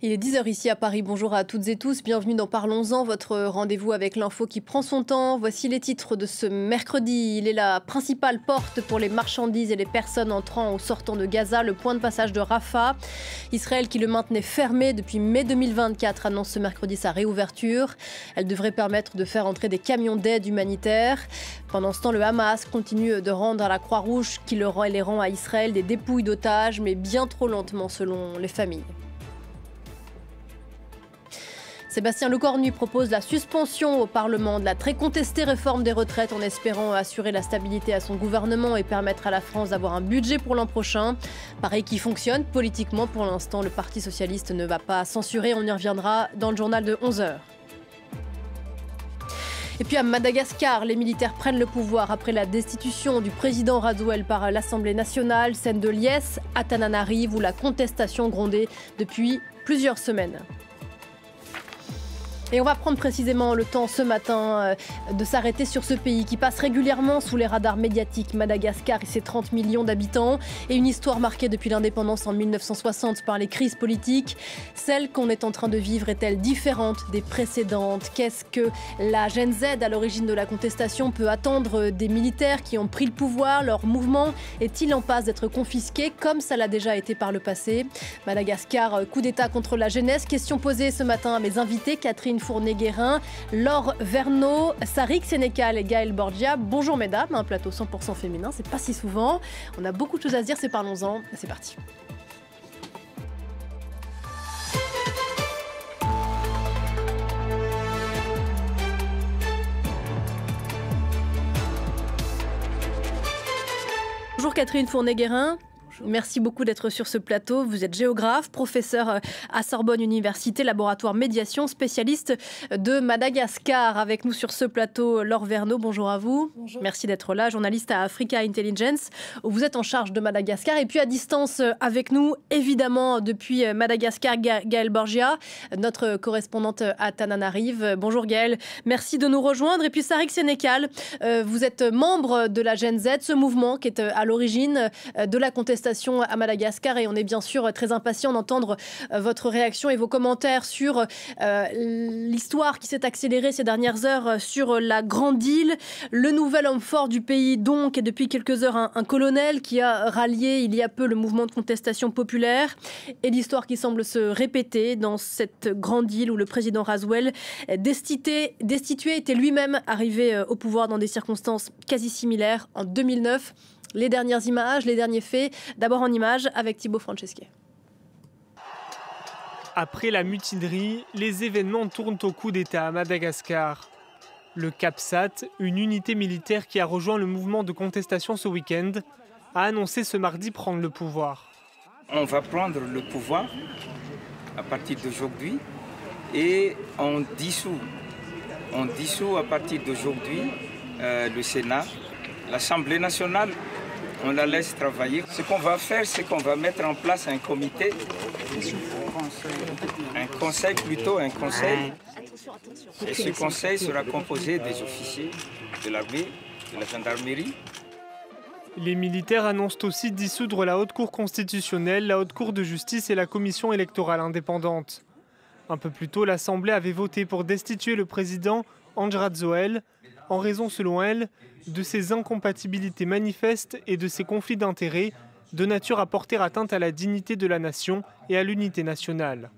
Il est 10 h ici à Paris. Bonjour à toutes et tous. Bienvenue dans Parlons-en, votre rendez-vous avec l'info qui prend son temps. Voici les titres de ce mercredi. Il est la principale porte pour les marchandises et les personnes entrant ou sortant de Gaza, le point de passage de Rafah. Israël, qui le maintenait fermé depuis mai 2024, annonce ce mercredi sa réouverture. Elle devrait permettre de faire entrer des camions d'aide humanitaire. Pendant ce temps, le Hamas continue de rendre à la Croix-Rouge qui les rend à Israël des dépouilles d'otages, mais bien trop lentement selon les familles. Sébastien Lecornu propose la suspension au Parlement de la très contestée réforme des retraites en espérant assurer la stabilité à son gouvernement et permettre à la France d'avoir un budget pour l'an prochain. Pareil qui fonctionne politiquement pour l'instant. Le Parti socialiste ne va pas censurer. On y reviendra dans le journal de 11 h. Et puis à Madagascar, les militaires prennent le pouvoir après la destitution du président Rajoelina par l'Assemblée nationale. Scène de liesse à Tananarive où la contestation grondait depuis plusieurs semaines. Et on va prendre précisément le temps ce matin de s'arrêter sur ce pays qui passe régulièrement sous les radars médiatiques. Madagascar et ses 30 millions d'habitants et une histoire marquée depuis l'indépendance en 1960 par les crises politiques. Celle qu'on est en train de vivre est-elle différente des précédentes? Qu'est-ce que la Gen Z à l'origine de la contestation peut attendre des militaires qui ont pris le pouvoir? Leur mouvement est-il en passe d'être confisqué comme ça l'a déjà été par le passé? Madagascar, coup d'État contre la jeunesse. Question posée ce matin à mes invités, Catherine Fournier-Guérin, Laure Verneau, Sarik Sénécal et Gaël Borgia. Bonjour mesdames, un plateau 100% féminin, c'est pas si souvent. On a beaucoup de choses à se dire, c'est Parlons-en. C'est parti. Bonjour Catherine Fournier-Guérin. Merci beaucoup d'être sur ce plateau. Vous êtes géographe, professeur à Sorbonne Université, laboratoire médiation, spécialiste de Madagascar. Avec nous sur ce plateau, Laure Verneau, bonjour à vous. Bonjour. Merci d'être là, journaliste à Africa Intelligence, où vous êtes en charge de Madagascar. Et puis à distance avec nous, évidemment, depuis Madagascar, Gaël Borgia, notre correspondante à Tananarive. Bonjour Gaël, merci de nous rejoindre. Et puis Sarik Sénécal, vous êtes membre de la Gen Z, ce mouvement qui est à l'origine de la contestation à Madagascar, et on est bien sûr très impatient d'entendre votre réaction et vos commentaires sur l'histoire qui s'est accélérée ces dernières heures sur la Grande Île. Le nouvel homme fort du pays, donc, et depuis quelques heures un colonel qui a rallié il y a peu le mouvement de contestation populaire, et l'histoire qui semble se répéter dans cette Grande Île où le président Rajoelina, destitué, était lui-même arrivé au pouvoir dans des circonstances quasi similaires en 2009. Les dernières images, les derniers faits, d'abord en images avec Thibaut Franceschi. Après la mutinerie, les événements tournent au coup d'État à Madagascar. Le CAPSAT, une unité militaire qui a rejoint le mouvement de contestation ce week-end, a annoncé ce mardi prendre le pouvoir. On va prendre le pouvoir à partir d'aujourd'hui et on dissout à partir d'aujourd'hui le Sénat, l'Assemblée nationale. On la laisse travailler. Ce qu'on va faire, c'est qu'on va mettre en place un comité, un conseil. Et ce conseil sera composé des officiers de l'armée, de la gendarmerie. Les militaires annoncent aussi dissoudre la Haute Cour constitutionnelle, la Haute Cour de justice et la Commission électorale indépendante. Un peu plus tôt, l'Assemblée avait voté pour destituer le président Andry Rajoelina, en raison, selon elle, de ses incompatibilités manifestes et de ses conflits d'intérêts, de nature à porter atteinte à la dignité de la nation et à l'unité nationale.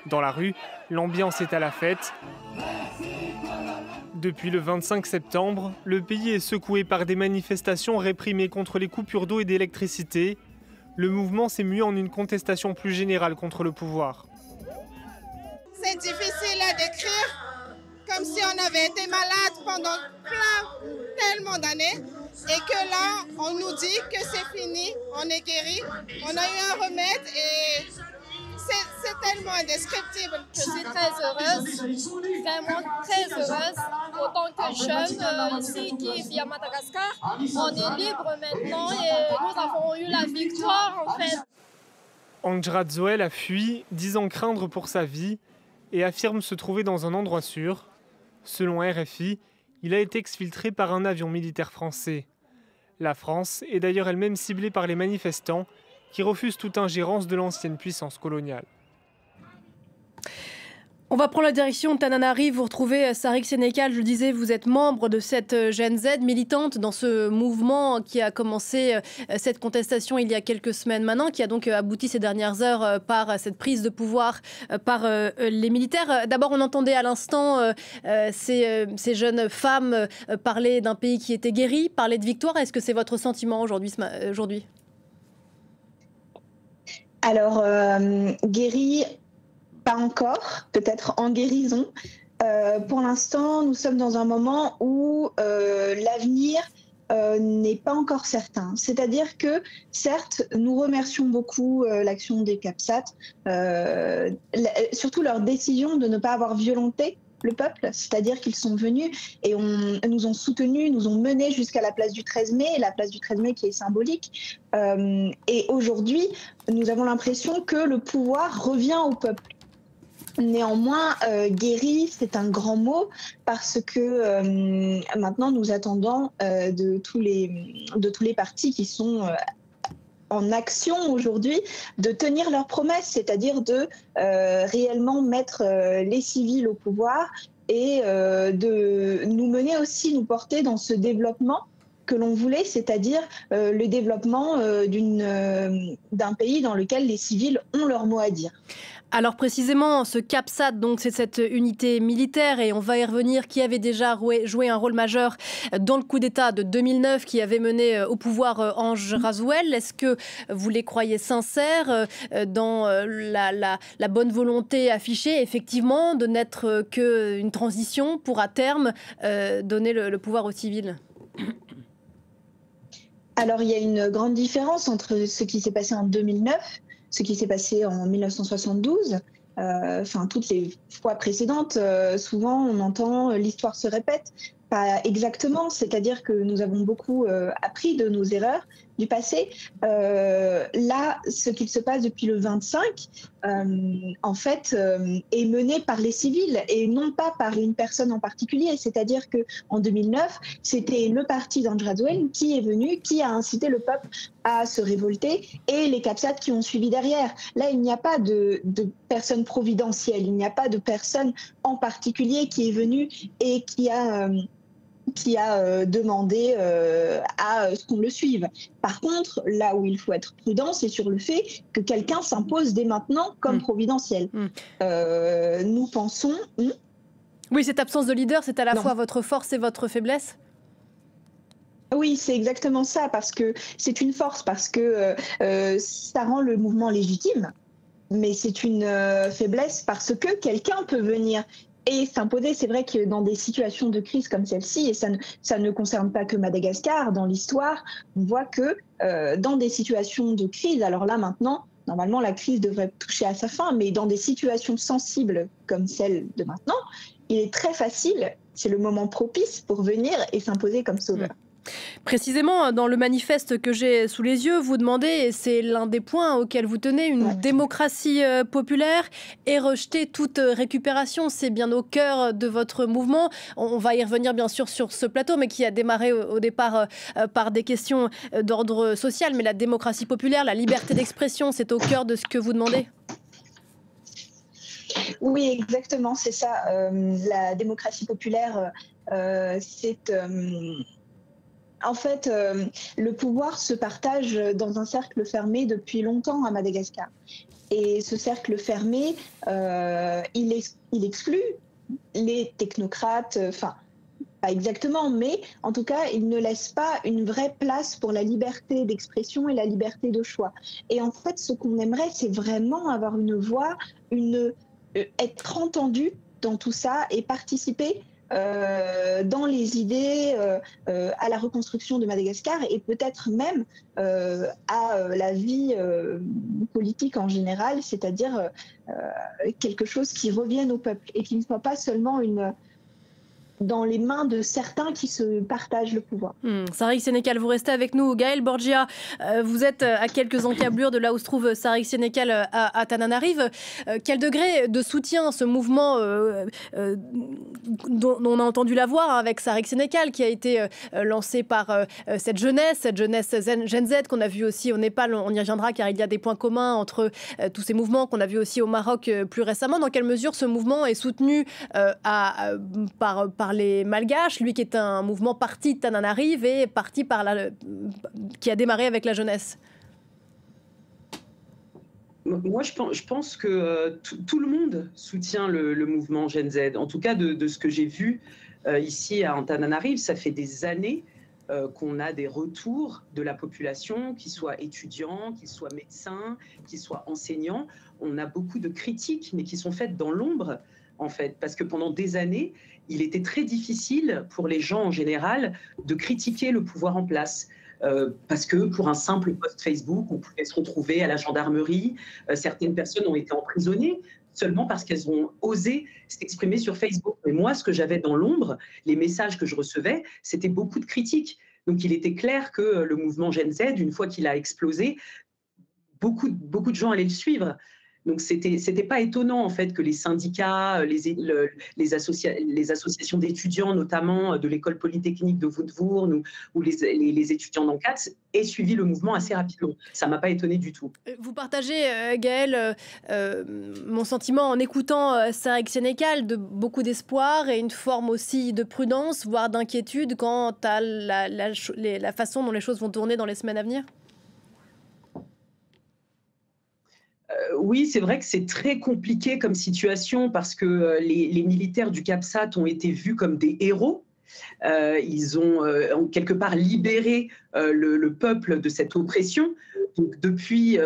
Dans la rue, l'ambiance est à la fête. Depuis le 25 septembre, le pays est secoué par des manifestations réprimées contre les coupures d'eau et d'électricité. Le mouvement s'est mué en une contestation plus générale contre le pouvoir. C'est difficile à décrire. Comme si on avait été malade pendant tellement d'années et que là, on nous dit que c'est fini, on est guéri, on a eu un remède et c'est tellement indescriptible. Je suis très heureuse, vraiment très heureuse. Autant que jeune ici qui vit à Madagascar, on est libre maintenant et nous avons eu la victoire en fait. Andry Rajoelina a fui, disant craindre pour sa vie, et affirme se trouver dans un endroit sûr. Selon RFI, il a été exfiltré par un avion militaire français. La France est d'ailleurs elle-même ciblée par les manifestants qui refusent toute ingérence de l'ancienne puissance coloniale. On va prendre la direction de Tananarive. Vous retrouvez Sarik Sénécal. Je le disais, vous êtes membre de cette Gen Z, militante dans ce mouvement qui a commencé cette contestation il y a quelques semaines maintenant, qui a donc abouti ces dernières heures par cette prise de pouvoir par les militaires. D'abord, on entendait à l'instant ces jeunes femmes parler d'un pays qui était guéri, parler de victoire. Est-ce que c'est votre sentiment aujourd'hui? Alors, guéri, pas encore, peut-être en guérison. Pour l'instant, nous sommes dans un moment où l'avenir n'est pas encore certain. C'est-à-dire que, certes, nous remercions beaucoup l'action des CAPSAT, surtout leur décision de ne pas avoir violenté le peuple, c'est-à-dire qu'ils sont venus et nous ont soutenus, nous ont menés jusqu'à la place du 13 mai, la place du 13 mai qui est symbolique. Et aujourd'hui, nous avons l'impression que le pouvoir revient au peuple. Néanmoins, guéri, c'est un grand mot parce que maintenant nous attendons de tous les partis qui sont en action aujourd'hui de tenir leurs promesses, c'est-à-dire de réellement mettre les civils au pouvoir et de nous mener aussi, nous porter dans ce développement que l'on voulait, c'est-à-dire le développement d'un pays dans lequel les civils ont leur mot à dire. Alors précisément, ce CAPSAT, donc c'est cette unité militaire, et on va y revenir, qui avait déjà joué un rôle majeur dans le coup d'État de 2009, qui avait mené au pouvoir Ange Rasuel. Est-ce que vous les croyez sincères dans la bonne volonté affichée, effectivement, de n'être qu'une transition pour à terme donner le pouvoir aux civils ? Alors il y a une grande différence entre ce qui s'est passé en 2009, ce qui s'est passé en 1972, toutes les fois précédentes, souvent on entend l'histoire se répète. Pas exactement, c'est-à-dire que nous avons beaucoup appris de nos erreurs du passé. Là, ce qu'il se passe depuis le 25, en fait, est mené par les civils et non pas par une personne en particulier. C'est-à-dire qu'en 2009, c'était le parti d'Ange Rasuel qui est venu, qui a incité le peuple à se révolter, et les CAPSAT qui ont suivi derrière. Là, il n'y a pas de personne providentielle, il n'y a pas de personne en particulier qui est venue et qui a demandé à ce qu'on le suive. Par contre, là où il faut être prudent, c'est sur le fait que quelqu'un s'impose dès maintenant comme providentiel. Nous pensons... Oui, cette absence de leader, c'est à la fois votre force et votre faiblesse ? Oui, c'est exactement ça, parce que c'est une force, parce que ça rend le mouvement légitime, mais c'est une faiblesse parce que quelqu'un peut venir et s'imposer. C'est vrai que dans des situations de crise comme celle-ci, et ça ne concerne pas que Madagascar, dans l'histoire, on voit que dans des situations de crise, alors là maintenant, normalement la crise devrait toucher à sa fin, mais dans des situations sensibles comme celle de maintenant, il est très facile, c'est le moment propice pour venir et s'imposer comme sauveur. Précisément, dans le manifeste que j'ai sous les yeux, vous demandez, et c'est l'un des points auxquels vous tenez, une démocratie populaire et rejeter toute récupération. C'est bien au cœur de votre mouvement. On va y revenir bien sûr sur ce plateau, mais qui a démarré au départ par des questions d'ordre social. Mais la démocratie populaire, la liberté d'expression, c'est au cœur de ce que vous demandez ? Oui, exactement, c'est ça. La démocratie populaire, c'est... En fait, le pouvoir se partage dans un cercle fermé depuis longtemps à Madagascar. Et ce cercle fermé, il exclut les technocrates, pas exactement, mais en tout cas, il ne laisse pas une vraie place pour la liberté d'expression et la liberté de choix. Et en fait, ce qu'on aimerait, c'est vraiment avoir une voix, être entendu dans tout ça et participer dans les idées à la reconstruction de Madagascar et peut-être même à la vie politique en général, c'est-à-dire quelque chose qui revienne au peuple et qui ne soit pas seulement dans les mains de certains qui se partagent le pouvoir. Sarik Sénécal, vous restez avec nous. Gaëlle Borgia, vous êtes à quelques encablures de là où se trouve Sarik Sénécal à Tananarive. Quel degré de soutien ce mouvement dont on a entendu la voix avec Sarik Sénécal, qui a été lancé par cette jeunesse Gen Z qu'on a vu aussi au Népal, on y reviendra car il y a des points communs entre tous ces mouvements qu'on a vu aussi au Maroc plus récemment. Dans quelle mesure ce mouvement est soutenu par les Malgaches, lui qui est un mouvement parti de Tananarive et parti qui a démarré avec la jeunesse? Moi, je pense que tout le monde soutient le mouvement Gen Z. En tout cas, de ce que j'ai vu ici à Antananarive, ça fait des années qu'on a des retours de la population, qu'ils soient étudiants, qu'ils soient médecins, qu'ils soient enseignants. On a beaucoup de critiques, mais qui sont faites dans l'ombre, en fait, parce que pendant des années, il était très difficile pour les gens en général de critiquer le pouvoir en place. Parce que pour un simple post Facebook, on pouvait se retrouver à la gendarmerie. Certaines personnes ont été emprisonnées seulement parce qu'elles ont osé s'exprimer sur Facebook. Mais moi, ce que j'avais dans l'ombre, les messages que je recevais, c'était beaucoup de critiques. Donc il était clair que le mouvement Gen Z, une fois qu'il a explosé, beaucoup de gens allaient le suivre. Donc, c'était pas étonnant, en fait, que les syndicats, les associations d'étudiants, notamment de l'école polytechnique de Woodbourne ou les étudiants d'Ancats, aient suivi le mouvement assez rapidement. Ça m'a pas étonné du tout. Vous partagez, Gaëlle, mon sentiment en écoutant Sarik Sénécal, de beaucoup d'espoir et une forme aussi de prudence, voire d'inquiétude quant à la façon dont les choses vont tourner dans les semaines à venir? Oui, c'est vrai que c'est très compliqué comme situation parce que les militaires du CAPSAT ont été vus comme des héros. Ils ont quelque part libéré le peuple de cette oppression. Donc, depuis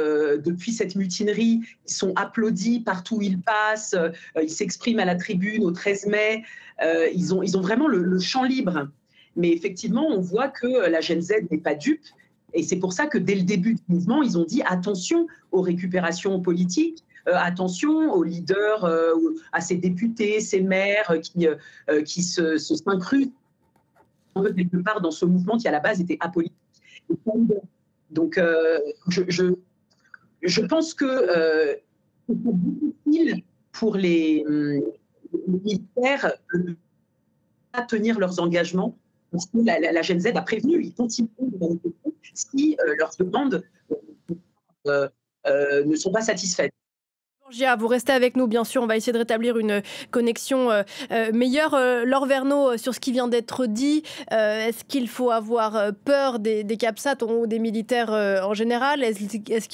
cette mutinerie, ils sont applaudis partout où ils passent. Ils s'expriment à la tribune au 13 mai. Ils ont vraiment le champ libre. Mais effectivement, on voit que la Gen Z n'est pas dupe. Et c'est pour ça que dès le début du mouvement, ils ont dit attention aux récupérations politiques, attention aux leaders, à ces députés, ces maires qui s'incrustent quelque part dans ce mouvement qui à la base était apolitique. Donc je pense que c'est difficile pour les militaires de pas tenir leurs engagements. La Gen Z a prévenu, ils continuent de manifester si leurs demandes ne sont pas satisfaites. Borgia, vous restez avec nous, bien sûr, on va essayer de rétablir une connexion meilleure. Laure Verneau, sur ce qui vient d'être dit, est-ce qu'il faut avoir peur des CAPSAT ou des militaires en général? Est-ce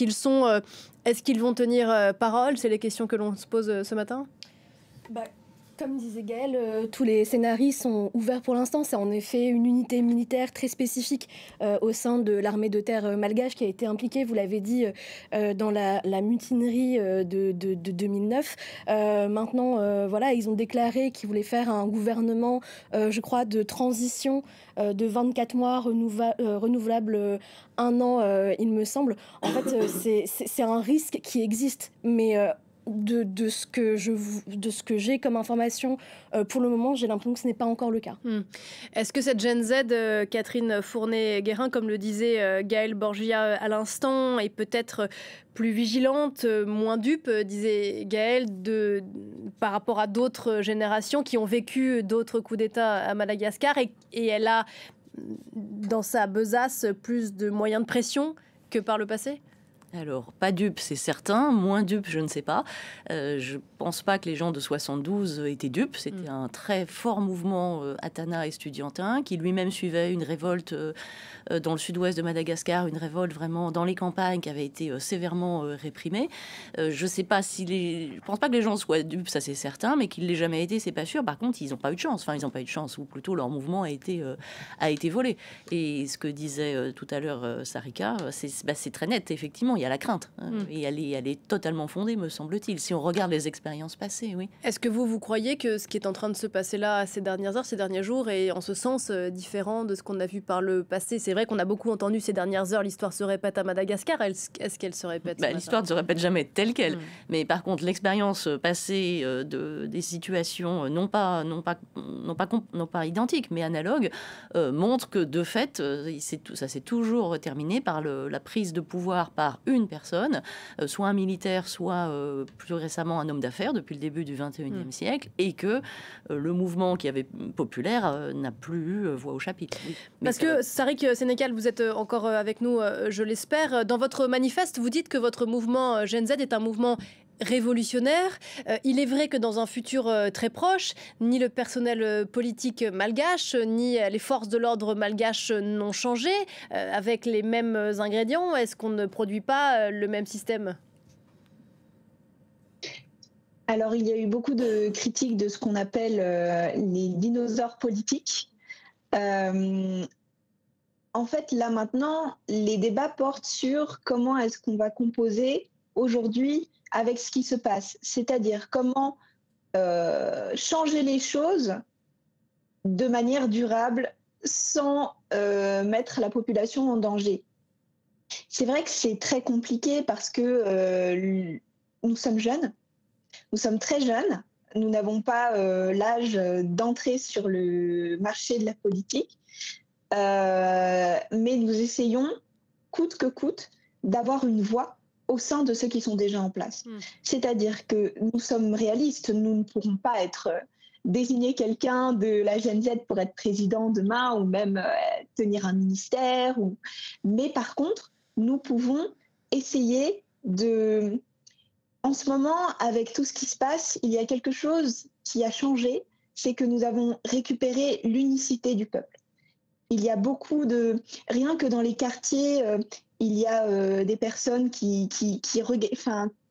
qu'ils vont tenir parole? C'est les questions que l'on se pose ce matin. Comme disait Gaëlle, tous les scénarios sont ouverts pour l'instant. C'est en effet une unité militaire très spécifique au sein de l'armée de terre malgache qui a été impliquée, vous l'avez dit, dans la mutinerie de 2009. Maintenant, voilà, ils ont déclaré qu'ils voulaient faire un gouvernement, je crois, de transition de 24 mois renouvelable un an, il me semble. En fait, c'est un risque qui existe, mais... De ce que j'ai comme information pour le moment, j'ai l'impression que ce n'est pas encore le cas. Est-ce que cette Gen Z, Catherine Fournet-Guérin, comme le disait Gaëlle Borgia à l'instant, est peut-être plus vigilante, moins dupe, disait Gaëlle, par rapport à d'autres générations qui ont vécu d'autres coups d'État à Madagascar et elle a dans sa besace plus de moyens de pression que par le passé? Alors, pas dupe, c'est certain. Moins dupe, je ne sais pas. Je pense pas que les gens de 72 étaient dupes. C'était un très fort mouvement Atana estudiantin qui lui-même suivait une révolte dans le sud-ouest de Madagascar, une révolte vraiment dans les campagnes qui avait été sévèrement réprimée. Je sais pas je pense pas que les gens soient dupes, ça c'est certain, mais qu'ils l'aient jamais été, c'est pas sûr. Par contre, ils n'ont pas eu de chance. Enfin, ils n'ont pas eu de chance, ou plutôt leur mouvement a été volé. Et ce que disait tout à l'heure Sarika, c'est très net. Effectivement, il y a la crainte. Et elle est totalement fondée, me semble-t-il, si on regarde les expériences passées, oui. Est-ce que vous croyez que ce qui est en train de se passer là ces dernières heures, ces derniers jours, est en ce sens différent de ce qu'on a vu par le passé? C'est vrai qu'on a beaucoup entendu ces dernières heures, l'histoire se répète à Madagascar. Est-ce qu'elle se répète l'histoire ne se répète jamais telle qu'elle. Mais par contre, l'expérience passée des situations non pas identiques, mais analogues, montre que de fait, ça s'est toujours terminé par la prise de pouvoir par une personne, soit un militaire, soit plus récemment un homme d'affaires depuis le début du XXIe siècle, et que le mouvement qui avait populaire n'a plus voix au chapitre. Oui. Parce que, Sariq Sénécal, vous êtes encore avec nous, je l'espère. Dans votre manifeste, vous dites que votre mouvement Gen Z est un mouvement révolutionnaire. Il est vrai que dans un futur très proche, ni le personnel politique malgache, ni les forces de l'ordre malgaches n'ont changé avec les mêmes ingrédients. Est-ce qu'on ne produit pas le même système ? Alors, il y a eu beaucoup de critiques de ce qu'on appelle les dinosaures politiques. En fait, là maintenant, les débats portent sur comment est-ce qu'on va composer aujourd'hui avec ce qui se passe. C'est-à-dire comment changer les choses de manière durable sans mettre la population en danger. C'est vrai que c'est très compliqué parce que nous sommes jeunes, nous sommes très jeunes, nous n'avons pas l'âge d'entrer sur le marché de la politique, mais nous essayons, coûte que coûte, d'avoir une voix au sein de ceux qui sont déjà en place. C'est-à-dire que nous sommes réalistes, nous ne pourrons pas désigner quelqu'un de la Gen Z pour être président demain ou même tenir un ministère. Mais par contre, nous pouvons essayer de... En ce moment, avec tout ce qui se passe, il y a quelque chose qui a changé, c'est que nous avons récupéré l'unicité du peuple. Il y a beaucoup de... Rien que dans les quartiers, il y a des personnes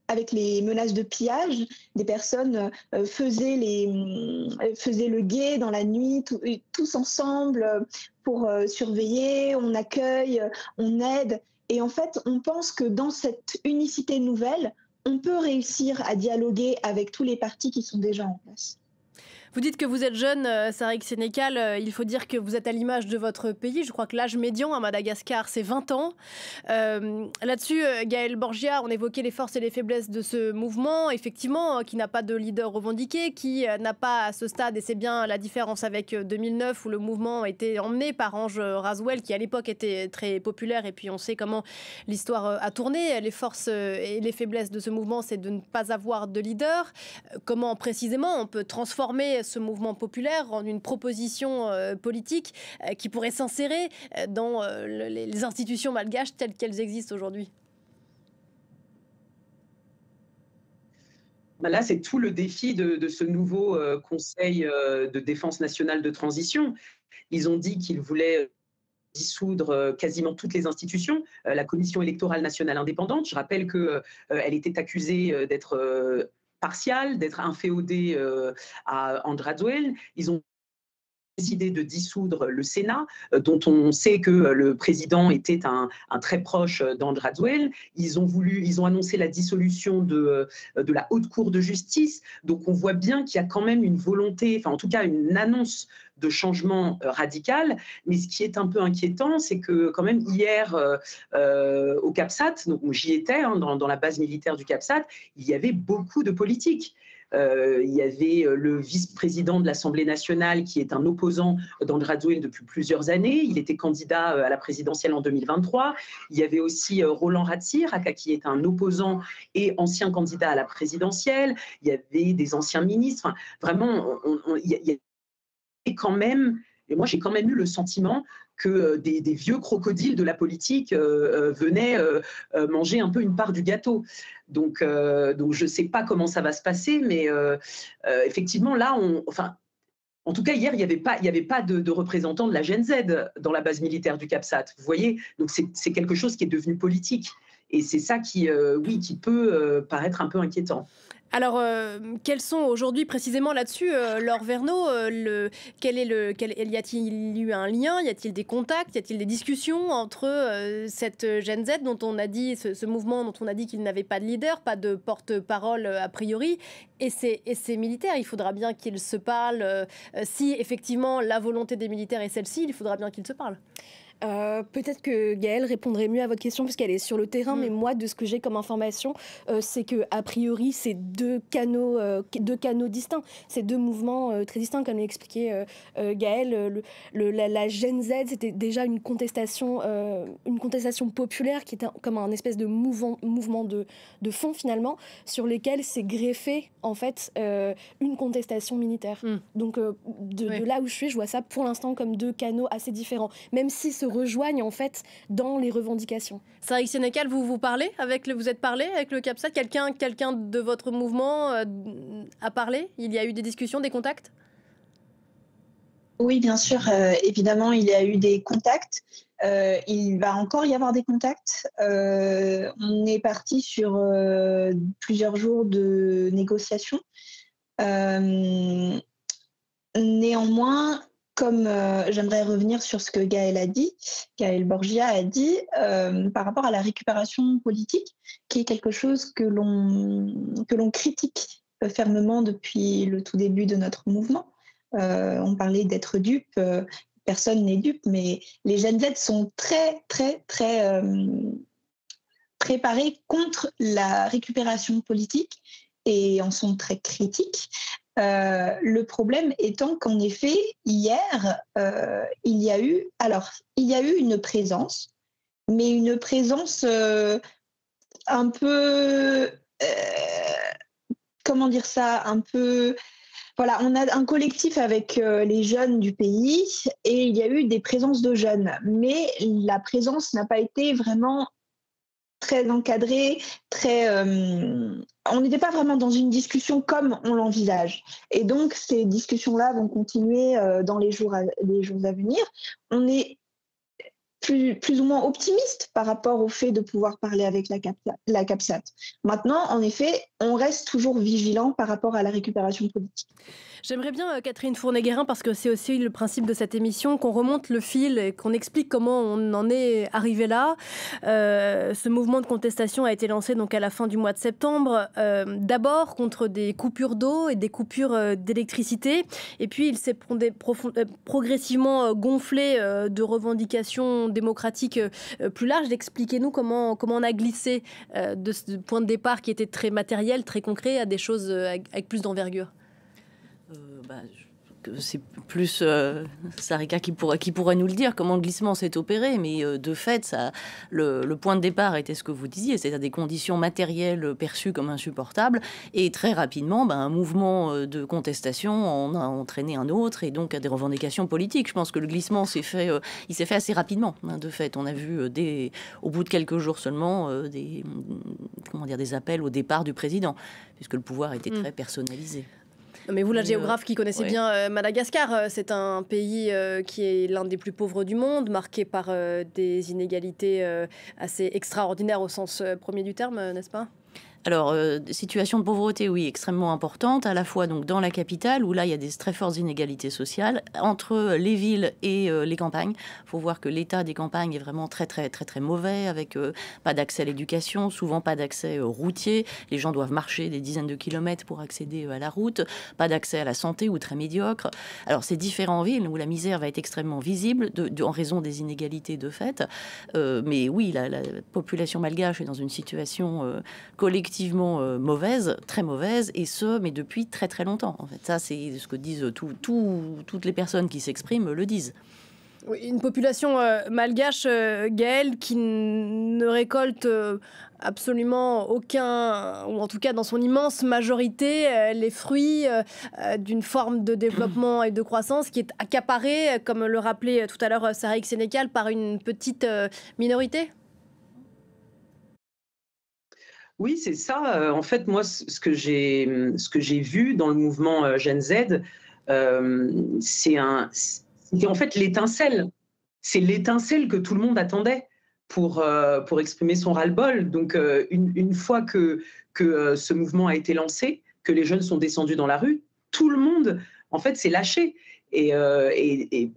avec les menaces de pillage, des personnes faisaient le guet dans la nuit, tous ensemble pour surveiller, on accueille, on aide. Et en fait, on pense que dans cette unicité nouvelle, on peut réussir à dialoguer avec tous les partis qui sont déjà en place. Vous dites que vous êtes jeune, Sariq Sénécal, il faut dire que vous êtes à l'image de votre pays. Je crois que l'âge médian à Madagascar, c'est 20 ans. Là-dessus, Gaël Borgia, on évoquait les forces et les faiblesses de ce mouvement, effectivement, qui n'a pas de leader revendiqué, qui n'a pas à ce stade, et c'est bien la différence avec 2009, où le mouvement était emmené par Ange Raswell, qui à l'époque était très populaire, et puis on sait comment l'histoire a tourné. Les forces et les faiblesses de ce mouvement, c'est de ne pas avoir de leader. Comment précisément on peut transformer ce mouvement populaire en une proposition politique qui pourrait s'insérer dans les institutions malgaches telles qu'elles existent aujourd'hui? Là, c'est tout le défi de ce nouveau Conseil de défense nationale de transition. Ils ont dit qu'ils voulaient dissoudre quasiment toutes les institutions. La Commission électorale nationale indépendante, je rappelle qu'elle était accusée d'être partiale, d'être inféodée à André Raswell. Ils ont décidé de dissoudre le Sénat, dont on sait que le président était un très proche d'André Raswell. Ils ont annoncé la dissolution de la Haute Cour de justice. Donc on voit bien qu'il y a quand même une volonté, enfin en tout cas une annonce de changement radical. Mais ce qui est un peu inquiétant, c'est que quand même hier au CAPSAT, donc j'y étais dans la base militaire du CAPSAT, il y avait beaucoup de politiques. Il y avait le vice-président de l'Assemblée nationale qui est un opposant d'André Raswell depuis plusieurs années. Il était candidat à la présidentielle en 2023. Il y avait aussi Roland Ratsir, qui est un opposant et ancien candidat à la présidentielle. Il y avait des anciens ministres. Enfin, vraiment, il y a quand même... Et moi, j'ai quand même eu le sentiment que des vieux crocodiles de la politique venaient manger un peu une part du gâteau. Donc je ne sais pas comment ça va se passer, mais effectivement, là, en tout cas, hier, il n'y avait pas de représentants de la Gen Z dans la base militaire du CAPSAT. Vous voyez, donc c'est quelque chose qui est devenu politique. Et c'est ça qui peut paraître un peu inquiétant. Alors, quels sont aujourd'hui précisément là-dessus, Laure Verneau, y a-t-il eu un lien, y a-t-il des contacts, y a-t-il des discussions entre cette Gen Z dont on a dit, ce mouvement dont on a dit qu'il n'avait pas de leader, pas de porte-parole a priori, et ces militaires? Il faudra bien qu'ils se parlent. Si effectivement la volonté des militaires est celle-ci, il faudra bien qu'ils se parlent. Peut-être que Gaëlle répondrait mieux à votre question puisqu'elle est sur le terrain, mais moi, de ce que j'ai comme information, c'est que a priori, c'est deux canaux distincts, c'est deux mouvements très distincts, comme l'expliquait Gaëlle. La Gen Z, c'était déjà une contestation populaire qui était comme un espèce de mouvement de fond finalement, sur lesquels s'est greffé en fait une contestation militaire. Donc de là où je suis, je vois ça pour l'instant comme deux canaux assez différents, même si se rejoignent en fait dans les revendications. Sariq Sénécal, vous êtes parlé avec le CAPSAT? Quelqu'un de votre mouvement a parlé? Il y a eu des discussions, des contacts? Oui, bien sûr, évidemment, il y a eu des contacts. Il va encore y avoir des contacts. On est parti sur plusieurs jours de négociations. Néanmoins, comme j'aimerais revenir sur ce que Gaëlle Borgia a dit, par rapport à la récupération politique, qui est quelque chose que l'on critique fermement depuis le tout début de notre mouvement. On parlait d'être dupe, personne n'est dupe, mais les Gen Z sont très, très, très préparés contre la récupération politique et en sont très critiques. Le problème étant qu'en effet, hier, il y a eu une présence, mais une présence un peu, comment dire ça, un peu... Voilà, on a un collectif avec les jeunes du pays et il y a eu des présences de jeunes, mais la présence n'a pas été vraiment très encadrée, on n'était pas vraiment dans une discussion comme on l'envisage. Et donc, ces discussions-là vont continuer dans les jours à venir. On est plus ou moins optimiste par rapport au fait de pouvoir parler avec la CAPSAT. Maintenant, en effet, on reste toujours vigilant par rapport à la récupération politique. J'aimerais bien, Catherine Fournet-Guérin, parce que c'est aussi le principe de cette émission, qu'on remonte le fil et qu'on explique comment on en est arrivé là. Ce mouvement de contestation a été lancé donc à la fin du mois de septembre, d'abord contre des coupures d'eau et des coupures d'électricité, et puis il s'est progressivement gonflé de revendications démocratiques plus larges. Expliquez-nous comment on a glissé de ce point de départ qui était très matériel, très concret, à des choses avec plus d'envergure. C'est plus Sarika qui pourrait nous le dire, comment le glissement s'est opéré, mais de fait, le point de départ était ce que vous disiez, c'est-à-dire des conditions matérielles perçues comme insupportables, et très rapidement, un mouvement de contestation en a entraîné un autre, et donc à des revendications politiques. Je pense que le glissement s'est fait assez rapidement, de fait. On a vu au bout de quelques jours seulement des appels au départ du président, puisque le pouvoir était très personnalisé. Mais vous, la géographe qui connaissez bien Madagascar, c'est un pays qui est l'un des plus pauvres du monde, marqué par des inégalités assez extraordinaires au sens premier du terme, n'est-ce pas ? Alors, situation de pauvreté, oui, extrêmement importante, à la fois donc dans la capitale, où là, il y a des très fortes inégalités sociales, entre les villes et les campagnes. Il faut voir que l'état des campagnes est vraiment très, très, très, très mauvais, avec pas d'accès à l'éducation, souvent pas d'accès routier. Les gens doivent marcher des dizaines de kilomètres pour accéder à la route, pas d'accès à la santé ou très médiocre. Alors, ces différentes villes où la misère va être extrêmement visible en raison des inégalités de fait. Mais oui, la population malgache est dans une situation collective mauvaise, très mauvaise, mais depuis très très longtemps. En fait, ça, c'est ce que disent toutes les personnes qui s'expriment le disent. Oui, une population malgache, Gaëlle, qui ne récolte absolument aucun, ou en tout cas dans son immense majorité, les fruits d'une forme de développement et de croissance qui est accaparée, comme le rappelait tout à l'heure Sariq Sénécal, par une petite minorité. Oui, c'est ça. En fait, moi, ce que j'ai vu dans le mouvement Gen Z, c'est en fait l'étincelle. C'est l'étincelle que tout le monde attendait pour exprimer son ras-le-bol. Donc, une fois que ce mouvement a été lancé, que les jeunes sont descendus dans la rue, tout le monde, en fait, s'est lâché. Et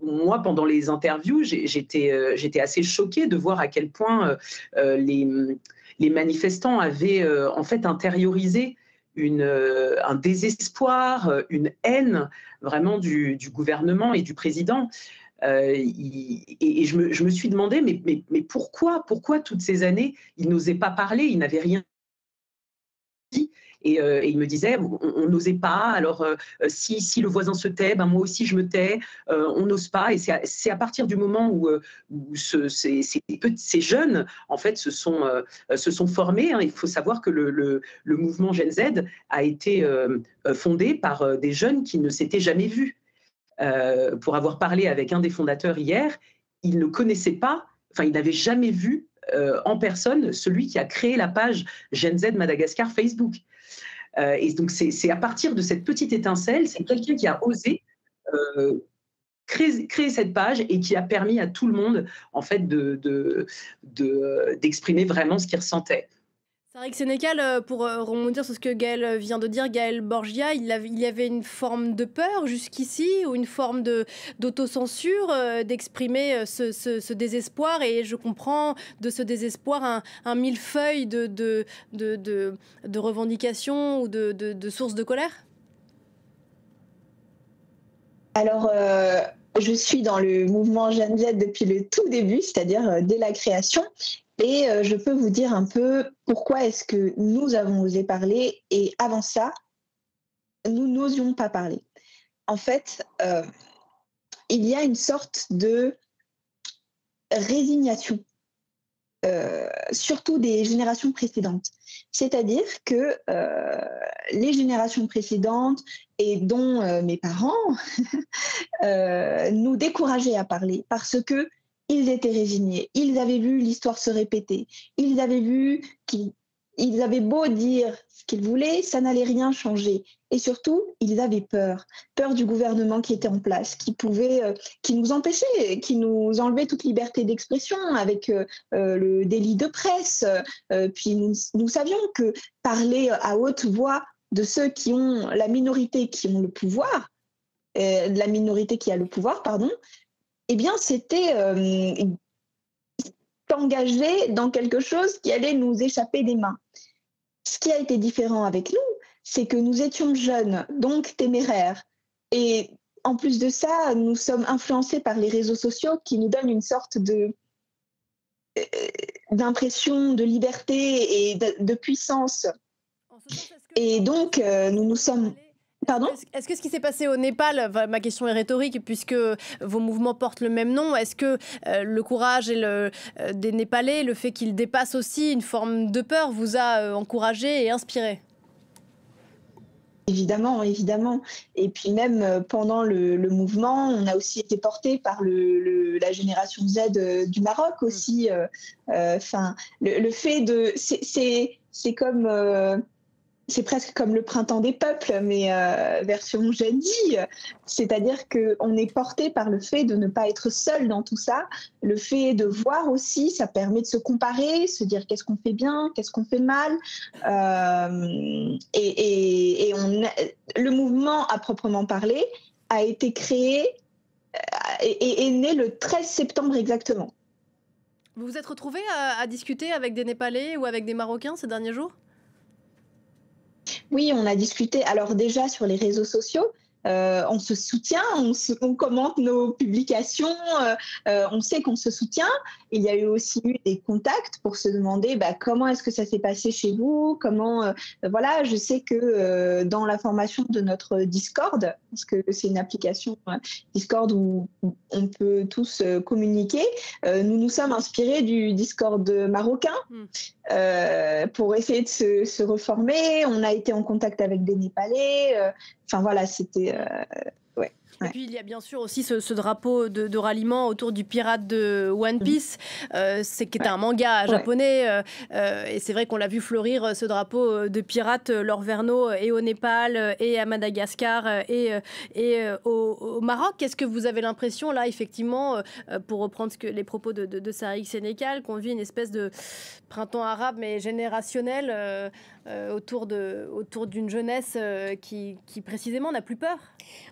moi, pendant les interviews, j'étais assez choquée de voir à quel point les manifestants avaient en fait intériorisé un désespoir, une haine vraiment du gouvernement et du président. Et je me suis demandé, mais pourquoi toutes ces années, ils n'osaient pas parler, ils n'avaient rien dit. Et il me disait, on n'osait pas, alors si le voisin se tait, ben moi aussi je me tais, on n'ose pas. Et c'est à partir du moment où ces jeunes, en fait, se sont formés. Hein. Il faut savoir que le mouvement Gen Z a été fondé par des jeunes qui ne s'étaient jamais vus. Pour avoir parlé avec un des fondateurs hier, il ne connaissait pas, il n'avait jamais vu en personne celui qui a créé la page Gen Z Madagascar Facebook. Et donc, c'est à partir de cette petite étincelle, c'est quelqu'un qui a osé créer cette page et qui a permis à tout le monde, en fait, d'exprimer vraiment ce qu'il ressentait. Tariq Sénécal, pour rebondir sur ce que Gaël vient de dire, Gaël Borgia, il y avait une forme de peur jusqu'ici ou une forme d'autocensure d'exprimer ce désespoir, et je comprends de ce désespoir un millefeuille de revendications ou de sources de colère. Alors, je suis dans le mouvement Gen Z depuis le tout début, c'est-à-dire dès la création. Et je peux vous dire un peu pourquoi est-ce que nous avons osé parler et avant ça, nous n'osions pas parler. En fait, il y a une sorte de résignation, surtout des générations précédentes. C'est-à-dire que les générations précédentes, et dont mes parents, nous décourageaient à parler parce que ils étaient résignés, ils avaient vu l'histoire se répéter, ils avaient vu qu'ils avaient beau dire ce qu'ils voulaient, ça n'allait rien changer. Et surtout, ils avaient peur du gouvernement qui était en place, qui nous empêchait, qui nous enlevait toute liberté d'expression avec le délit de presse. Puis nous savions que parler à haute voix de ceux qui ont la minorité qui ont le pouvoir, la minorité qui a le pouvoir, pardon, eh bien, c'était s'engager dans quelque chose qui allait nous échapper des mains. Ce qui a été différent avec nous, c'est que nous étions jeunes, donc téméraires. Et en plus de ça, nous sommes influencés par les réseaux sociaux qui nous donnent une sorte d'impression de liberté et de puissance. Et donc, nous sommes... Pardon ? Est-ce que ce qui s'est passé au Népal, ma question est rhétorique puisque vos mouvements portent le même nom, est-ce que le courage des Népalais, le fait qu'ils dépassent aussi une forme de peur, vous a encouragé et inspiré ? Évidemment, évidemment. Et puis même pendant le mouvement, on a aussi été porté par la génération Z du Maroc aussi. Le fait de... C'est comme... C'est presque comme le printemps des peuples, mais version Gen Z. C'est-à-dire qu'on est porté par le fait de ne pas être seul dans tout ça. Le fait de voir aussi, ça permet de se comparer, se dire qu'est-ce qu'on fait bien, qu'est-ce qu'on fait mal. Le mouvement, à proprement parler, a été créé et est né le 13 septembre exactement. Vous vous êtes retrouvés à discuter avec des Népalais ou avec des Marocains ces derniers jours ? Oui, on a discuté. Alors déjà sur les réseaux sociaux, on se soutient, on commente nos publications, on sait qu'on se soutient. Il y a eu aussi des contacts pour se demander comment est-ce que ça s'est passé chez vous, voilà, je sais que dans la formation de notre Discord, parce que c'est une application Discord où on peut tous communiquer, nous nous sommes inspirés du Discord marocain pour essayer de se reformer. On a été en contact avec des Népalais. Enfin voilà, c'était... ouais. Et puis il y a bien sûr aussi ce drapeau de ralliement autour du pirate de One Piece, qui est un manga japonais, et c'est vrai qu'on l'a vu fleurir ce drapeau de pirate Laure Verneau et au Népal et à Madagascar et au Maroc. Est-ce que vous avez l'impression là effectivement, pour reprendre les propos de Sariq Sénécal, qu'on vit une espèce de printemps arabe mais générationnel autour d'une jeunesse qui précisément n'a plus peur?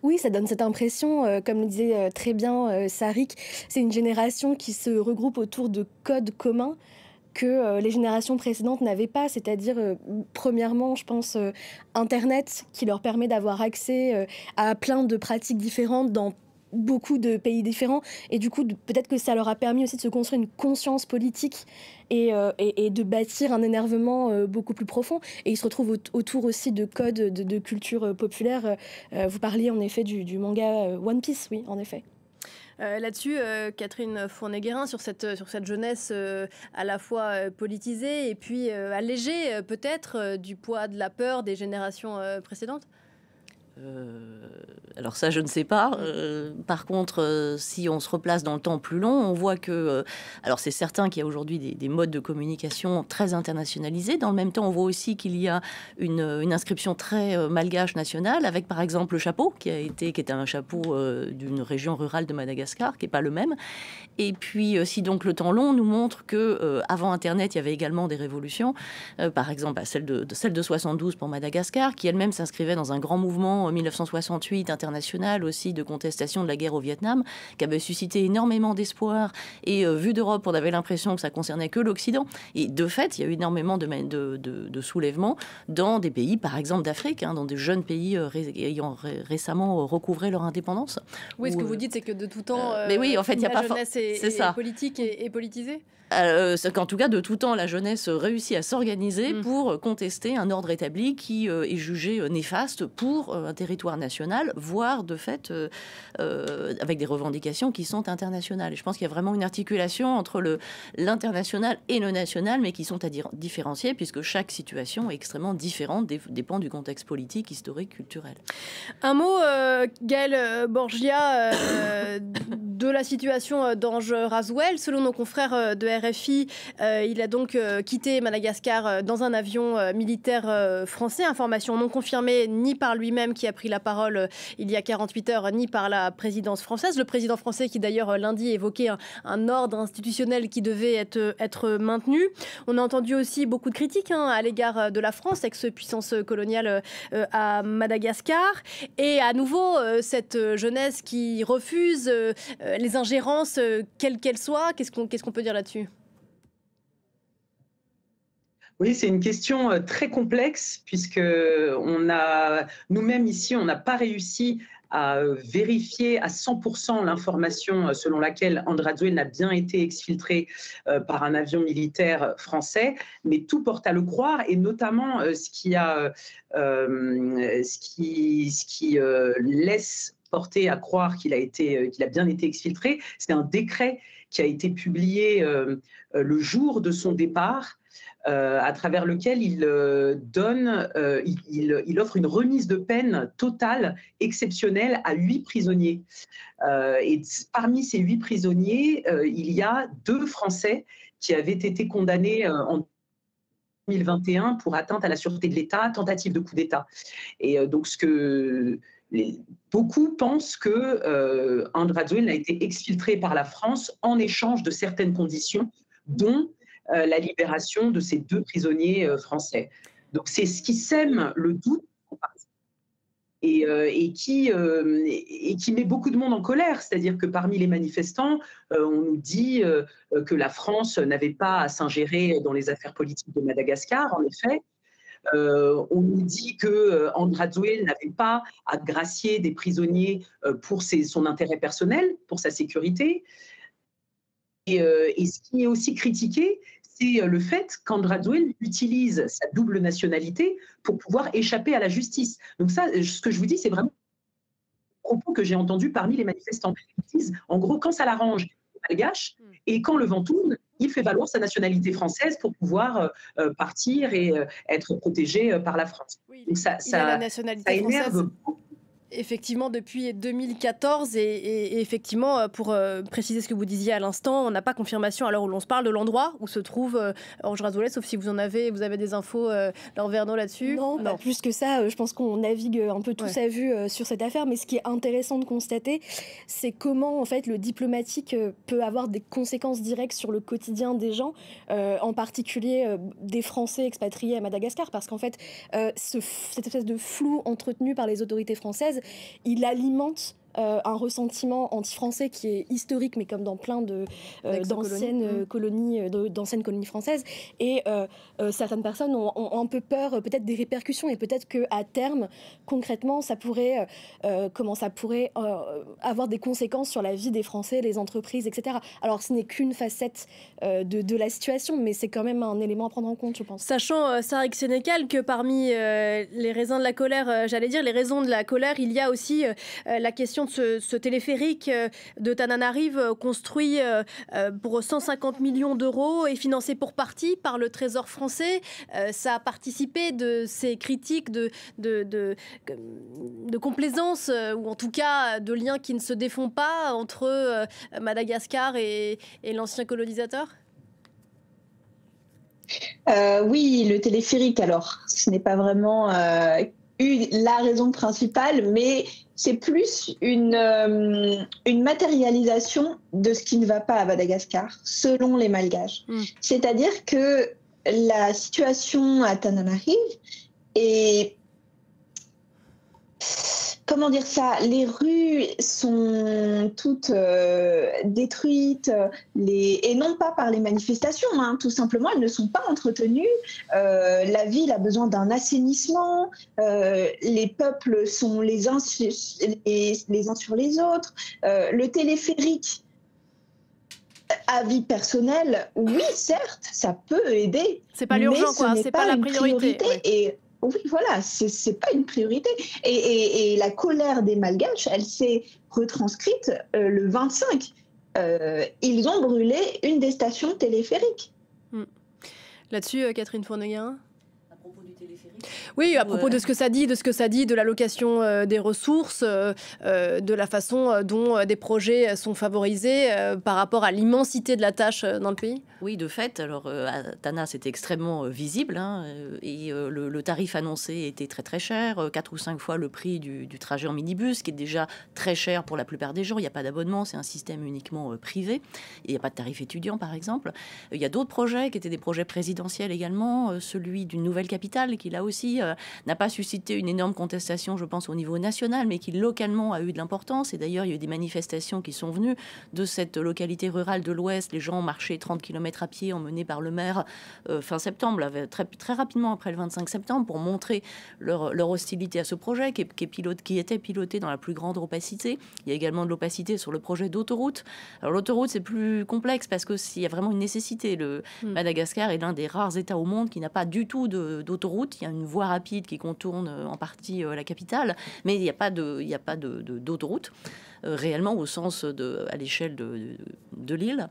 Oui, ça donne cette impression, comme le disait très bien Sariq, c'est une génération qui se regroupe autour de codes communs que les générations précédentes n'avaient pas, c'est-à-dire, premièrement, je pense, Internet, qui leur permet d'avoir accès à plein de pratiques différentes dans beaucoup de pays différents, et du coup peut-être que ça leur a permis aussi de se construire une conscience politique et de bâtir un énervement beaucoup plus profond, et ils se retrouvent autour aussi de codes de culture populaire. Vous parliez en effet du manga One Piece, oui, en effet. Là-dessus, Catherine Fournet-Guérin, sur cette jeunesse à la fois politisée et puis allégée peut-être du poids de la peur des générations précédentes? Alors ça, je ne sais pas. Par contre, si on se replace dans le temps plus long, on voit que... alors c'est certain qu'il y a aujourd'hui des modes de communication très internationalisés. Dans le même temps, on voit aussi qu'il y a une inscription très malgache nationale, avec par exemple le chapeau, qui était un chapeau d'une région rurale de Madagascar, qui n'est pas le même. Et puis, si donc le temps long nous montre que avant Internet, il y avait également des révolutions, par exemple celle de 72 pour Madagascar, qui elle-même s'inscrivait dans un grand mouvement en 1968 international aussi de contestation de la guerre au Vietnam, qui avait suscité énormément d'espoir. Et vu d'Europe, on avait l'impression que ça concernait que l'Occident. Et de fait, il y a eu énormément de soulèvements dans des pays, par exemple d'Afrique, dans des jeunes pays ayant récemment recouvré leur indépendance. Oui, ce que vous dites, c'est que de tout temps, mais oui, en fait, la jeunesse est politique et politisée. C'est qu'en tout cas, de tout temps, la jeunesse réussit à s'organiser pour contester un ordre établi qui est jugé néfaste pour un territoire national, voire de fait avec des revendications qui sont internationales. Et je pense qu'il y a vraiment une articulation entre l'international et le national, mais qui sont à différencier, puisque chaque situation est extrêmement différente, dépend du contexte politique, historique, culturel. Un mot, Gaëlle Borgia, de la situation d'Ange Rasouel. Selon nos confrères de RFI, il a donc quitté Madagascar dans un avion militaire français. Information non confirmée ni par lui-même qui a pris la parole il y a 48 heures, ni par la présidence française. Le président français qui d'ailleurs lundi évoquait un ordre institutionnel qui devait être maintenu. On a entendu aussi beaucoup de critiques à l'égard de la France, ex-puissance coloniale à Madagascar. Et à nouveau, cette jeunesse qui refuse les ingérences, quelles qu'elles soient. Qu'est-ce qu'on peut dire là-dessus ? Oui, c'est une question très complexe, puisque nous-mêmes ici, on n'a pas réussi à vérifier à 100% l'information selon laquelle André Rasouel n'a bien été exfiltré par un avion militaire français, mais tout porte à le croire, et notamment ce qui laisse porter à croire qu'il a bien été exfiltré, c'est un décret qui a été publié le jour de son départ, à travers lequel il offre une remise de peine totale, exceptionnelle, à 8 prisonniers. Et parmi ces 8 prisonniers, il y a 2 Français qui avaient été condamnés en 2021 pour atteinte à la sûreté de l'État, tentative de coup d'État. Et donc, beaucoup pensent que André Rasouel a été exfiltré par la France en échange de certaines conditions, dont la libération de ces 2 prisonniers français. Donc c'est ce qui sème le doute et qui met beaucoup de monde en colère. C'est-à-dire que parmi les manifestants, on nous dit que la France n'avait pas à s'ingérer dans les affaires politiques de Madagascar, en effet. On nous dit que André Rasouel n'avait pas à gracier des prisonniers pour son intérêt personnel, pour sa sécurité. Et ce qui est aussi critiqué, c'est le fait qu'André Rasouel utilise sa double nationalité pour pouvoir échapper à la justice. Donc ça, ce que je vous dis, c'est vraiment un propos que j'ai entendu parmi les manifestants. Ils disent, en gros, quand ça l'arrange, il est malgache, et quand le vent tourne, il fait valoir sa nationalité française pour pouvoir partir et être protégé par la France. Oui, donc ça a la nationalité ça énerve française. beaucoup. Effectivement, depuis 2014, et effectivement, pour préciser ce que vous disiez à l'instant, on n'a pas confirmation à l'heure où l'on se parle de l'endroit où se trouve Ange Razolet, sauf si vous avez des infos, Laure Verneau, là-dessus. Non, pas plus que ça. Je pense qu'on navigue un peu tous à vue sur cette affaire, mais ce qui est intéressant de constater, c'est comment en fait le diplomatique peut avoir des conséquences directes sur le quotidien des gens, en particulier des Français expatriés à Madagascar, parce qu'en fait, cette espèce de flou entretenu par les autorités françaises, il alimente un ressentiment anti-français qui est historique, mais comme dans plein d'anciennes colonies françaises. Et certaines personnes ont un peu peur, peut-être des répercussions, et peut-être qu'à terme, concrètement, ça pourrait avoir des conséquences sur la vie des Français, les entreprises, etc. Alors, ce n'est qu'une facette de la situation, mais c'est quand même un élément à prendre en compte, je pense. Sachant, Sarik Sénécal, que parmi les raisons de la colère, les raisons de la colère, il y a aussi la question de ce téléphérique de Tananarive construit pour 150 millions d'euros et financé pour partie par le Trésor français. Ça a participé de ces critiques de complaisance, ou en tout cas de liens qui ne se défont pas entre Madagascar et l'ancien colonisateur. Oui, le téléphérique, alors, ce n'est pas vraiment la raison principale, mais c'est plus une matérialisation de ce qui ne va pas à Madagascar, selon les Malgaches. C'est-à-dire que la situation à Tananarive est... Comment dire ça? Les rues sont toutes détruites, et non pas par les manifestations, hein, tout simplement, elles ne sont pas entretenues. La ville a besoin d'un assainissement, les peuples sont les uns sur les autres. Le téléphérique, à vie personnelle, oui, certes, ça peut aider. C'est pas l'urgent, quoi, c'est pas la priorité. Et oui, voilà, c'est pas une priorité. Et la colère des Malgaches, elle s'est retranscrite le 25. Ils ont brûlé une des stations téléphériques. Là-dessus, Catherine Fourneguin. Oui, à propos de ce que ça dit, de l'allocation des ressources, de la façon dont des projets sont favorisés par rapport à l'immensité de la tâche dans le pays. Oui, de fait. Alors, à Tana, c'était extrêmement visible, hein, et le tarif annoncé était très très cher, 4 ou 5 fois le prix du trajet en minibus, qui est déjà très cher pour la plupart des gens. Il n'y a pas d'abonnement, c'est un système uniquement privé. Il n'y a pas de tarif étudiant, par exemple. Il y a d'autres projets qui étaient des projets présidentiels également, celui d'une nouvelle capitale, qui là aussi n'a pas suscité une énorme contestation, je pense, au niveau national, mais qui localement a eu de l'importance. Et d'ailleurs, il y a eu des manifestations qui sont venues de cette localité rurale de l'Ouest. Les gens ont marché 30 km à pied, emmenés par le maire fin septembre, là, très rapidement après le 25 septembre, pour montrer leur hostilité à ce projet qui était piloté dans la plus grande opacité. Il y a également de l'opacité sur le projet d'autoroute. Alors l'autoroute, c'est plus complexe parce qu'il y a vraiment une nécessité. Madagascar est l'un des rares États au monde qui n'a pas du tout d'autoroute. Il y a une voie rapide qui contourne en partie la capitale, mais il n'y a pas d'autoroute réellement au sens à l'échelle de l'île.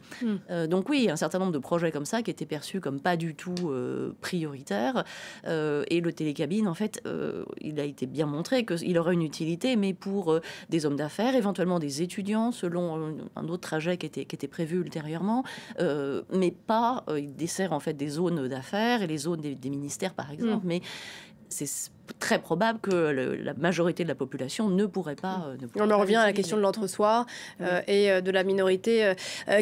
Donc oui, il y a un certain nombre de projets comme ça qui étaient perçus comme pas du tout prioritaires. Et le télécabine, en fait, il a été bien montré qu'il aurait une utilité, mais pour des hommes d'affaires, éventuellement des étudiants, selon un autre trajet qui était prévu ultérieurement, mais pas, il dessert en fait des zones d'affaires et les zones des ministères, par exemple, mais c'est très probable que la majorité de la population ne pourrait pas... On en revient à la question de l'entre-soi et de la minorité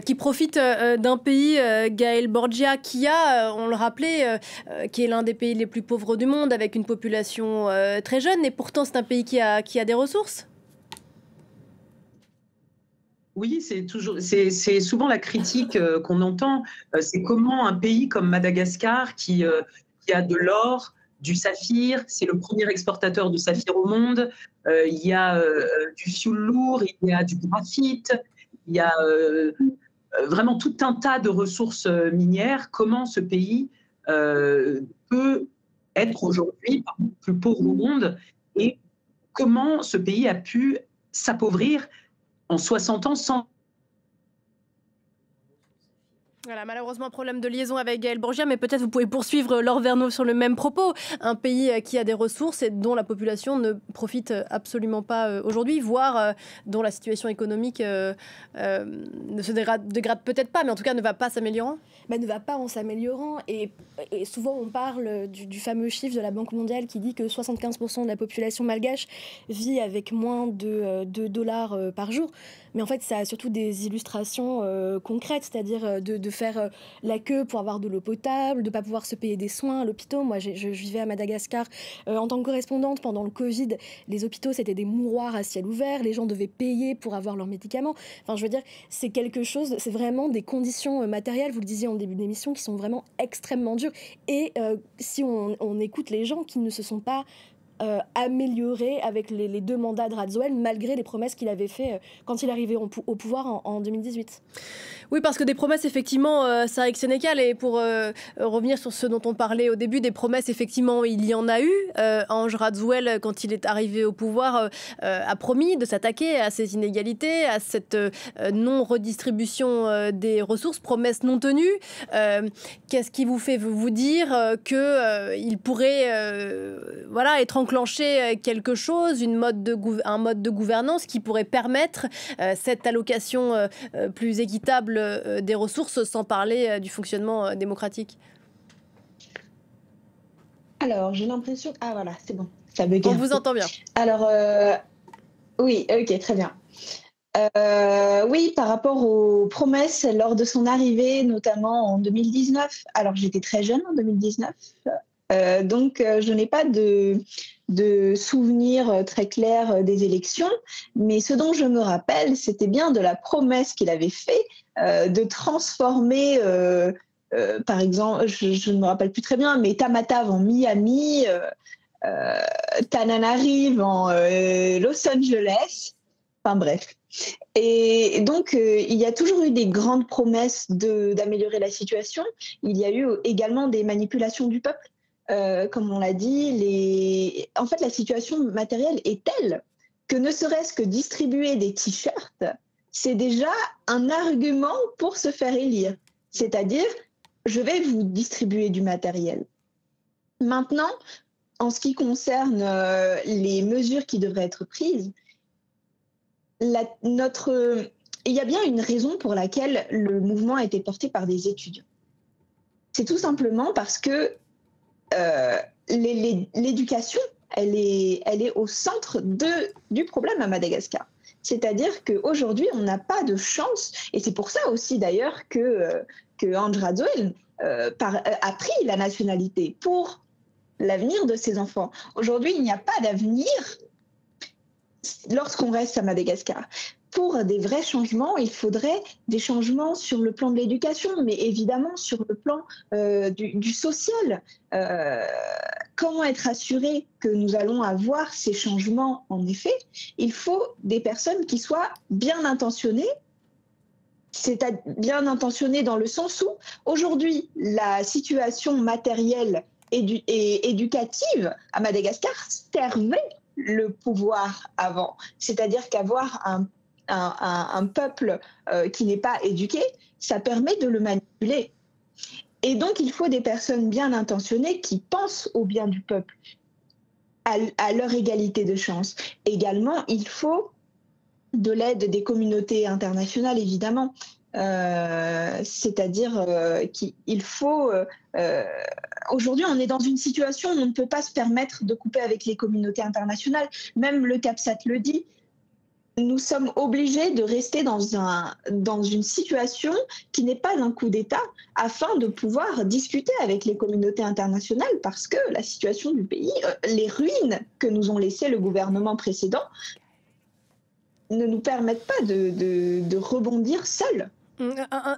qui profite d'un pays, Gaël Borgia, qui a, on le rappelait, qui est l'un des pays les plus pauvres du monde, avec une population très jeune, et pourtant c'est un pays qui a des ressources. Oui, c'est souvent la critique qu'on entend. C'est comment un pays comme Madagascar, qui a de l'or, du saphir, c'est le premier exportateur de saphir au monde, il y a du fioul lourd, il y a du graphite, il y a vraiment tout un tas de ressources minières. Comment ce pays peut être aujourd'hui parmi les plus pauvres au monde, et comment ce pays a pu s'appauvrir en 60 ans sans... Voilà, malheureusement, un problème de liaison avec Gaël Borgia, mais peut-être vous pouvez poursuivre Laure Verneau sur le même propos. Un pays qui a des ressources et dont la population ne profite absolument pas aujourd'hui, voire dont la situation économique ne se dégrade peut-être pas, mais en tout cas ne va pas s'améliorant. Ne va pas en s'améliorant. Et souvent, on parle du fameux chiffre de la Banque mondiale qui dit que 75% de la population malgache vit avec moins de dollars par jour. Mais en fait, ça a surtout des illustrations concrètes, c'est-à-dire de faire la queue pour avoir de l'eau potable, de ne pas pouvoir se payer des soins à l'hôpital. Moi, je vivais à Madagascar en tant que correspondante pendant le Covid. Les hôpitaux, c'était des mouroirs à ciel ouvert. Les gens devaient payer pour avoir leurs médicaments. Enfin, je veux dire, c'est quelque chose, c'est vraiment des conditions matérielles, vous le disiez en début d'émission, qui sont vraiment extrêmement dures. Et si on écoute les gens qui ne se sont pas amélioré avec les 2 mandats de Radziwiłł, malgré les promesses qu'il avait fait quand il arrivait au pouvoir en 2018. Oui, parce que des promesses, effectivement, Sarek Sénécal, et pour revenir sur ce dont on parlait au début, des promesses, effectivement, il y en a eu. Ange Radziwiłł, quand il est arrivé au pouvoir, a promis de s'attaquer à ces inégalités, à cette non-redistribution des ressources, promesses non tenues. Qu'est-ce qui vous fait vous dire qu'il pourrait être enclenché quelque chose, un mode de gouvernance qui pourrait permettre cette allocation plus équitable des ressources, sans parler du fonctionnement démocratique? Alors, j'ai l'impression... Ah voilà, c'est bon, ça bug. On vous entend bien. Alors, oui, ok, très bien. Oui, par rapport aux promesses lors de son arrivée, notamment en 2019. Alors, j'étais très jeune en 2019. Donc, je n'ai pas de souvenirs très clairs des élections, mais ce dont je me rappelle, c'était bien de la promesse qu'il avait fait de transformer, par exemple, je ne me rappelle plus très bien, mais Tamatave en Miami, Tananarive en Los Angeles, enfin bref. Et donc, il y a toujours eu des grandes promesses d'améliorer la situation. Il y a eu également des manipulations du peuple. Comme on l'a dit, en fait, la situation matérielle est telle que ne serait-ce que distribuer des t-shirts, c'est déjà un argument pour se faire élire. C'est-à-dire, je vais vous distribuer du matériel. Maintenant, en ce qui concerne les mesures qui devraient être prises, il y a bien une raison pour laquelle le mouvement a été porté par des étudiants. C'est tout simplement parce que l'éducation, elle est au centre du problème à Madagascar. C'est-à-dire qu'aujourd'hui, on n'a pas de chance, et c'est pour ça aussi d'ailleurs que Ange Radziwiłł a pris la nationalité pour l'avenir de ses enfants. Aujourd'hui, il n'y a pas d'avenir lorsqu'on reste à Madagascar. Pour des vrais changements, il faudrait des changements sur le plan de l'éducation, mais évidemment sur le plan du social. Comment être assuré que nous allons avoir ces changements? En effet, il faut des personnes qui soient bien intentionnées. C'est bien intentionné dans le sens où, aujourd'hui, la situation matérielle et éducative à Madagascar servait le pouvoir avant. C'est-à-dire qu'avoir un peuple qui n'est pas éduqué, ça permet de le manipuler. Et donc, il faut des personnes bien intentionnées qui pensent au bien du peuple, à leur égalité de chance. Également, il faut de l'aide des communautés internationales, évidemment. C'est-à-dire qu'il faut... Aujourd'hui, on est dans une situation où on ne peut pas se permettre de couper avec les communautés internationales. Même le CAPSAT le dit. Nous sommes obligés de rester dans une situation qui n'est pas un coup d'État afin de pouvoir discuter avec les communautés internationales parce que la situation du pays, les ruines que nous ont laissées le gouvernement précédent ne nous permettent pas de rebondir seuls.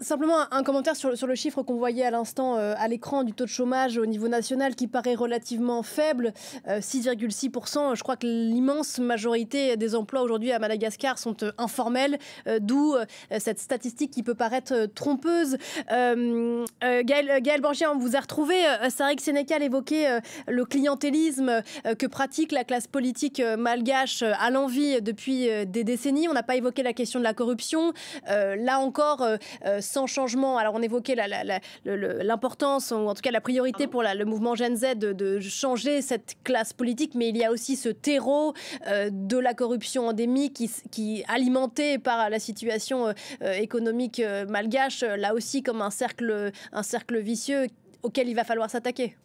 Simplement un commentaire sur le chiffre qu'on voyait à l'instant à l'écran du taux de chômage au niveau national qui paraît relativement faible, 6,6%. Je crois que l'immense majorité des emplois aujourd'hui à Madagascar sont informels, d'où cette statistique qui peut paraître trompeuse. Gaël Borgia, on vous a retrouvé. Sarek Sénécal évoquait le clientélisme que pratique la classe politique malgache à l'envi depuis des décennies. On n'a pas évoqué la question de la corruption. Là encore, sans changement. Alors on évoquait l'importance, ou en tout cas la priorité pour le mouvement Gen Z de changer cette classe politique, mais il y a aussi ce terreau de la corruption endémique qui alimenté par la situation économique malgache, là aussi comme un cercle vicieux auquel il va falloir s'attaquer.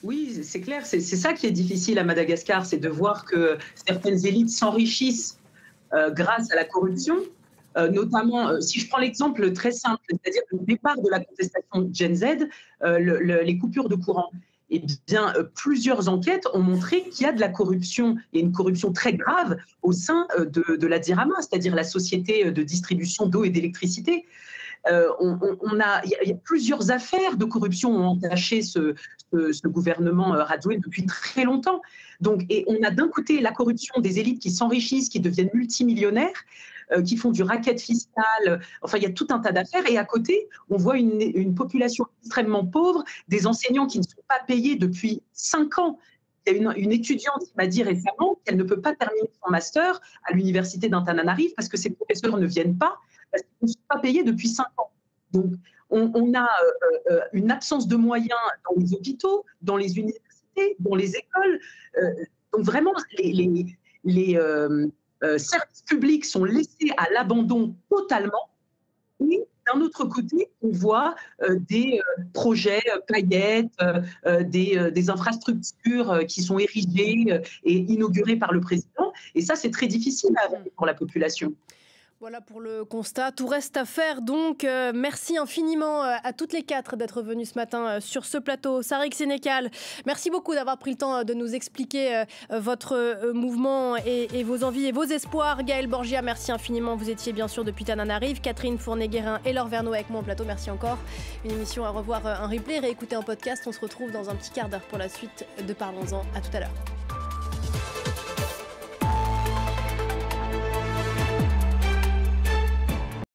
Oui, c'est clair, c'est ça qui est difficile à Madagascar, c'est de voir que certaines élites s'enrichissent grâce à la corruption, notamment, si je prends l'exemple très simple, c'est-à-dire le départ de la contestation Gen Z, les coupures de courant. Eh bien, plusieurs enquêtes ont montré qu'il y a de la corruption, et une corruption très grave au sein de la DIRAMA, c'est-à-dire la société de distribution d'eau et d'électricité. Il y a plusieurs affaires de corruption ont entaché ce gouvernement Rajoelina depuis très longtemps. Donc, et on a d'un côté la corruption des élites qui s'enrichissent, qui deviennent multimillionnaires, qui font du racket fiscal. Enfin, il y a tout un tas d'affaires. Et à côté, on voit une population extrêmement pauvre, des enseignants qui ne sont pas payés depuis 5 ans. Il y a une étudiante qui m'a dit récemment qu'elle ne peut pas terminer son master à l'université d'Antananarive parce que ses professeurs ne viennent pas, parce qu'ils ne sont pas payés depuis 5 ans. Donc, on a une absence de moyens dans les hôpitaux, dans les universités, dans les écoles. Donc, vraiment, les services publics sont laissés à l'abandon totalement. Et d'un autre côté, on voit des projets paillettes, des infrastructures qui sont érigées et inaugurées par le président. Et ça, c'est très difficile à avaler pour la population. Voilà pour le constat. Tout reste à faire donc. Merci infiniment à toutes les 4 d'être venues ce matin sur ce plateau. Sariq Sénécal, merci beaucoup d'avoir pris le temps de nous expliquer votre mouvement et vos envies et vos espoirs. Gaël Borgia, merci infiniment. Vous étiez bien sûr depuis Tananarive. Catherine Fournet-Guérin et Laure Verneau avec moi au plateau. Merci encore. Une émission à revoir, un replay, réécouter en podcast. On se retrouve dans un petit quart d'heure pour la suite de Parlons-en. À tout à l'heure.